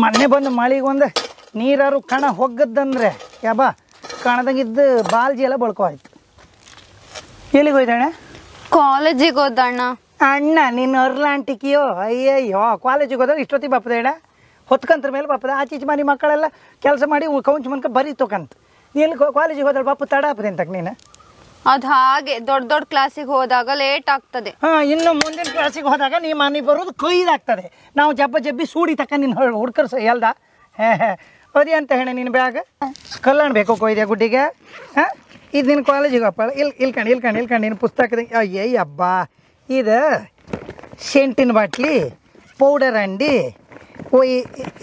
ಮೊನ್ನೆ ಬಂದು ಮಳಿಗೊಂದು ನೀರಾರು ಕಣ ಹೊಗ್ಗದಂದ್ರೆ ಯಾಬಾ ಕಣದಾಗಿದ್ದು ಬಾಲ್ಜಿ ಎಲ್ಲ ಬಳ್ಕೊ ಆಯ್ತು. ಎಲ್ಲಿಗೆ ಹೋಯ್ತಣ್ಣ? ಕಾಲೇಜಿಗೆ ಹೋದಣ್ಣ. ಅಣ್ಣ ನಿನ್ನ ಅರ್ಲಾಂಟಿಕಿಯೋ ಅಯ್ಯಯ್ಯೋ ಕಾಲೇಜಿಗೆ ಹೋದಾಗ ಇಷ್ಟೊತ್ತಿಗೆ ಬಾಪದ ಅಣ್ಣ ಹೊತ್ಕಂತ್ರ ಮೇಲೆ ಬಾಪದ ಆಚೀಚೆ ಮನೆ ಮಕ್ಕಳೆಲ್ಲ ಕೆಲಸ ಮಾಡಿ ಕೌಂಚ್ ಮನ್ಕ ಬರೀ ತೊಕಂತ ನೀನು ಕಾಲೇಜಿಗೆ ಹೋದ್ರೆ ಬಾಪು ತಡ ಹಾಪದೆ ಅಂತಕ್ ನೀನು. ಅದು ಹಾಗೆ ದೊಡ್ಡ ದೊಡ್ಡ ಕ್ಲಾಸಿಗೆ ಹೋದಾಗ ಲೇಟ್ ಆಗ್ತದೆ. ಇನ್ನು ಮುಂದಿನ ಕ್ಲಾಸಿಗೆ ಹೋದಾಗ ನೀ ಮನೆ ಬರೋದು ಕೊಯ್ದಾಗ್ತದೆ. ನಾವು ಜಬ್ಬಿ ಸೂಡಿ ತಕ್ಕ ನಿನ್ನ ಹುಡ್ಕರ್ಸ ಎಲ್ದ ಅದೇ ಅಂತ ಹೇಳಿ ನಿನ್ನ ಬ್ಯಾಗ್ ಕಲ್ಯಾಣ ಬೇಕು ಕೊಯ್ದೆ ಗುಡ್ಡಿಗೆ. ಇದು ನಿನ್ನ ಕಾಲೇಜಿಗೆ ಅಪ್ಪ ಇಲ್ಕಂಡು ನಿನ್ನ ಪುಸ್ತಕದ ಅಯ್ಯಯ್ಯ ಹಬ್ಬ ಇದು ಸೆಂಟಿನ ಬಾಟ್ಲಿ ಪೌಡರ್ ಅಂಡಿ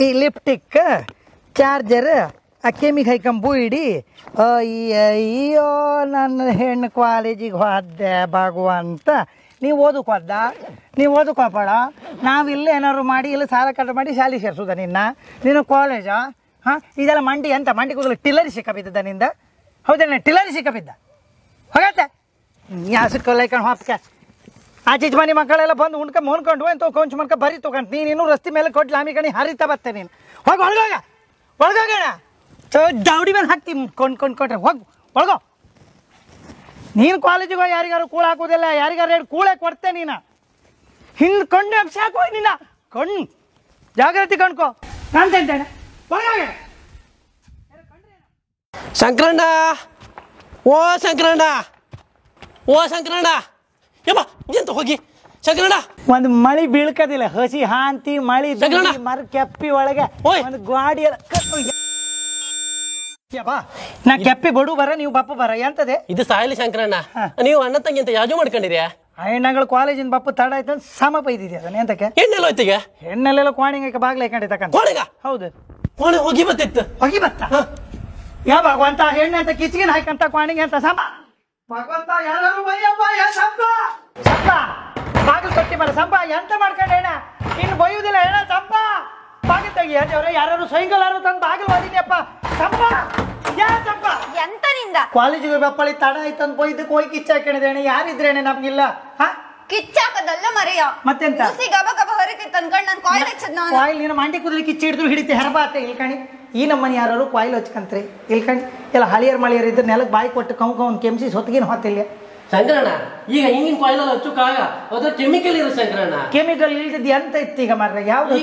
ಈ ಲಿಪ್ಟಿಕ್ ಚಾರ್ಜರ್ ಆ ಕೆಮಿಗೆ ಹೈಕಂಬು ಇಡಿ. ಅಯ್ಯಯ್ಯೋ ನನ್ನ ಹೆಣ್ಣು ಕಾಲೇಜಿಗೆ ಹೋದೆ ಭಗವಂತ. ನೀವು ಓದಕ್ಕೆ ಹೋದ ನೀವು ಓದಕ್ಕೆ ಹೋಗ್ಬೇಡ. ನಾವಿಲ್ಲೇ ಏನಾದ್ರು ಮಾಡಿ ಇಲ್ಲ ಸಾಲ ಕಟ್ಟ ಮಾಡಿ ಶಾಲೆ ಸೇರಿಸೋದ ನೀನು ಕಾಲೇಜಾ? ಇದೆಲ್ಲ ಮಂಡಿ ಅಂತ ಮಂಡಿ ಕೂದಲು ಟಿಲ್ಲರಿ ಸಿಕ್ಕಬಿದ್ದ ನಿಂದ. ಹೌದಣ್ಣ ಟಿಲ್ಲರಿ ಸಿಕ್ಕಬಿದ್ದ ಹೋಗತ್ತೆ ಯಾಸಕ್ಕಲ್ಲೈಕಂಡು ಹೊತ್ಕೆ ಆಚೀಚೆ ಮನೆ ಮಕ್ಕಳೆಲ್ಲ ಬಂದು ಮುನ್ಕೊಂಡು ಅಂತ ಕೊಂಚ ಮನ್ಕ ಬರೀ ತೊಗೊಂಡು ನೀನು ರಸ್ತೆ ಮೇಲೆ ಕೊಟ್ಟು ಲಾಮಿ ಕಣಿ ಹರಿತಾ ಬರ್ತೆ ನೀನು. ಹೋಗಿ ಒಳಗೋಗೋಣ ದೌಡಿ ಮೇಲೆ ಹಾಕ್ತೀವಿ ಕೊಂಡ್ರೆ ಹೋಗಿ ಒಳಗೋ. ನೀನು ಕಾಲೇಜಿಗೆ ಹೋಗಿ ಯಾರಿಗಾರು ಕೂಳ ಹಾಕೋದಿಲ್ಲ, ಯಾರಿಗಾರು ಎರಡು ಕೂಳೆ ಕೊಡ್ತೆ ನೀನು. ಹಿಂಗೆ ಕೊಂಡು ಸಾಕು ಹೋಗಿ ನೀನು ಕಣ್ಣು ಜಾಗ್ರತೆ ಕಣ್ಕೋ ಕಾಣ್ತೇನೆ ಒಳಗೋಗ. ಶಂಕರಣ್ಣ ಓ ಶಂಕರಣ್ಣ ಯಮ್ಮ ಎಂತ ಹೋಗಿ ಶಂಕರಣ್ಣ ಒಂದು ಮಳಿ ಬೀಳ್ಕದಿಲ್ಲ ಹಸಿ ಹಾಂತಿ ಮಳಿ ಮರ ಕೆಪ್ಪಿ ಒಳಗೆ ಒಂದು ಗಾಡಿ ನಾ ಕೆಪ್ಪಿ ಬಡು ಬರ ನೀವು ಬಪ್ಪ ಬರ ಎಂತದೆ ಇದು ಸಾಯಲಿ ಶಂಕರಣ್ಣ. ನೀವು ಅಣ್ಣ ತಂಗಿ ಅಂತ ಯಾಜು ಮಾಡ್ಕೊಂಡಿರಿ. ಹೆಣ್ಣಗಳು ಕಾಲೇಜಿನ ಬಪ್ಪ ತಡ ಆಯ್ತು ಅಂತ ಸಮ ಬೈದಿದ್ದೆ ಅದನ್ನ ಎಂತಕ್ಕೆ ಹೆಣ್ಣೆಲ್ಲ ಹೋಯ್ತಿಗೆ ಹೆಣ್ಣಲ್ಲೆಲ್ಲ ಕೋಣಿಗೆ ಬಾಗ್ಲ ಹಾಕೊಂಡಿ ತಕಂತ ಹೌದು ಕೋಣೆ ಹೋಗಿ ಬತ್ತಿತ್ತು ಹೋಗಿ ಬತ್ತ ಯಾ ಭಗವಂತ ಹೆಣ್ಣೆ ಅಂತ ಕಿಚ್ಗಿನ ಹಾಕಂತ ಕೋಣಿಗೆ ಅಂತ ಸಮ ಭಗವಂತ ಯಾರು ಬಾಗಿಲು ಕೊಟ್ಟಿ ಬರ ಸಂಪ ಎಂತ ಮಾಡ್ಕೊಂಡೆ ಹೆಣ ಇನ್ನು ಬೈಯುವುದಿಲ್ಲ ಹೆಣ ಸಂಪ ಬಾಗಿಲು ತೆಗಿ ಅವ್ರೆ ಯಾರು ಸೈಕಲ್ ತಂದು ಬಾಗಿಲು ಓದಿದ್ಯಪ್ಪ ಸಂಪ ಯಾ ಸಂಪ ಎಂತ ನಿಂದ ಕಾಲೇಜಿಗೆ ಬಪ್ಪಳಿ ತಡ ಆಯ್ತು ಅಂತ ಬೈದಕ್ಕೆ ಹೋಗಿ ಕಿಚ್ಚ ಹಾಕೊಂಡಿದ್ದೇನೆ. ಯಾರಿದ್ರೇನೆ ನಮ್ಗಿಲ್ಲ ಕಿಚ್ಚಾಕದಲ್ಲ ಮರೆಯ ಮತ್ತೆಂತ ಗಬ ಗಬ ಹರಿತಿತ್ತು ಅನ್ಕೊಂಡು ನಾನು ಕಾಯಿಲ್ ಹಚ್ಚದ್ ನಾನು ಕಾಯಿಲ್ ನೀನು ಮಂಡಿ ಕೂದಲಿ ಕಿಚ್ಚಿ ಹಿಡಿದು ಹಿಡಿತೆ ಹೆರಬಾತೆ ಇಲ್ಕಣಿ. ಈ ನಮ್ಮನೆ ಯಾರು ಕಾಯಿಲ್ ಹಚ್ಕಂತ್ರಿ ಇಲ್ಕಣಿ ಎಲ್ಲ ಹಳಿಯರ್ ಮಳಿಯರ್ ಇದ್ರೆ ನೆಲಕ್ಕೆ ಬಾಯಿ ಕೊಟ್ಟು ಕೌನ್ ಕೆಮ್ಸಿ ಹೊತ್ತಿಗಿನ ಹೊತ್ತಿಲ್ಲ ಶಂಕರಣ್ಣ. ಈಗ ಹಿಂಗಿನ ಕಾಯಿಲ್ ಹಚ್ಚುಕಾಗ ಅದ್ರ ಕೆಮಿಕಲ್ ಇರೋ ಶಂಕರಣ್ಣ. ಕೆಮಿಕಲ್ ಇಲ್ದಿದ್ದು ಎಂತ ಇತ್ತು ಈಗ ಮಾರ್ರೆ ಯಾವ್ದು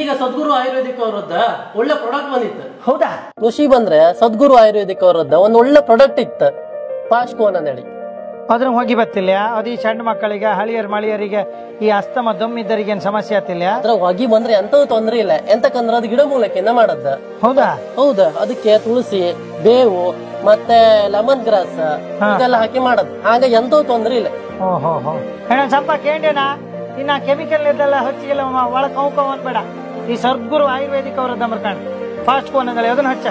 ಈಗ ಸದ್ಗುರು ಆಯುರ್ವೇದಿಕ್ ಅವರದ್ದ ಒಳ್ಳೆ ಪ್ರಾಡಕ್ಟ್ ಬಂದಿತ್ತು. ಹೌದಾ? ಖುಷಿ ಬಂದ್ರೆ ಸದ್ಗುರು ಆಯುರ್ವೇದಿಕ್ ಅವರದ್ದ ಒಂದು ಒಳ್ಳೆ ಪ್ರಾಡಕ್ಟ್ ಇತ್ತು ಪಾಶ್ಕೋನ್ ಹೇಳಿ. ಅದ್ರ ಹೋಗಿ ಬತ್ತಿಲ್ಲ ಅದು ಈ ಸಣ್ಣ ಮಕ್ಕಳಿಗೆ ಹಳಿಯರ್ ಮಳಿಯರಿಗೆ ಈ ಅಸ್ತಮ ದಮ್ಮಿದ್ದರಿಗೆ ಏನ್ ಸಮಸ್ಯೆ ಆತಿಲ್ಲ. ಅದ್ರ ಹೊಗಿ ಬಂದ್ರೆ ಎಂತೂ ತೊಂದ್ರೆ ಇಲ್ಲ. ಎಂತಕಂದ್ರೆ ಅದು ಗಿಡ ಮೂಲಕಿಂದ ಮಾಡದ್ದ. ಹೌದಾ? ಹೌದಾ. ಅದಕ್ಕೆ ತುಳಸಿ ಬೇವು ಮತ್ತೆ ಲೆಮನ್ ಗ್ರಾಸ್ ಇದೆಲ್ಲ ಹಾಕಿ ಮಾಡದ್. ಹಾಗ ಎಂತೂ ತೊಂದ್ರೆ ಇಲ್ಲ. ಓಹೋ ಹೆಣ ಸ್ವಲ್ಪ ಕೇಂಡೇನಾ ಇನ್ನ ಕೆಮಿಕಲ್ ಇದೆಲ್ಲ ಹಚ್ಚಿಗೆಲ್ಲ ಒಳಗ್ ಕೌಕ ಅಂದ್ಬೇಡ. ಈ ಸದ್ಗುರು ಆಯುರ್ವೇದಿಕ್ ಅವರದ್ದ ಮರ್ಕಾಣ ಫಾಸ್ಟ್ ಕೋನ್ ಅಂದ್ರೆ ಅದನ್ನ ಹಚ್ಚ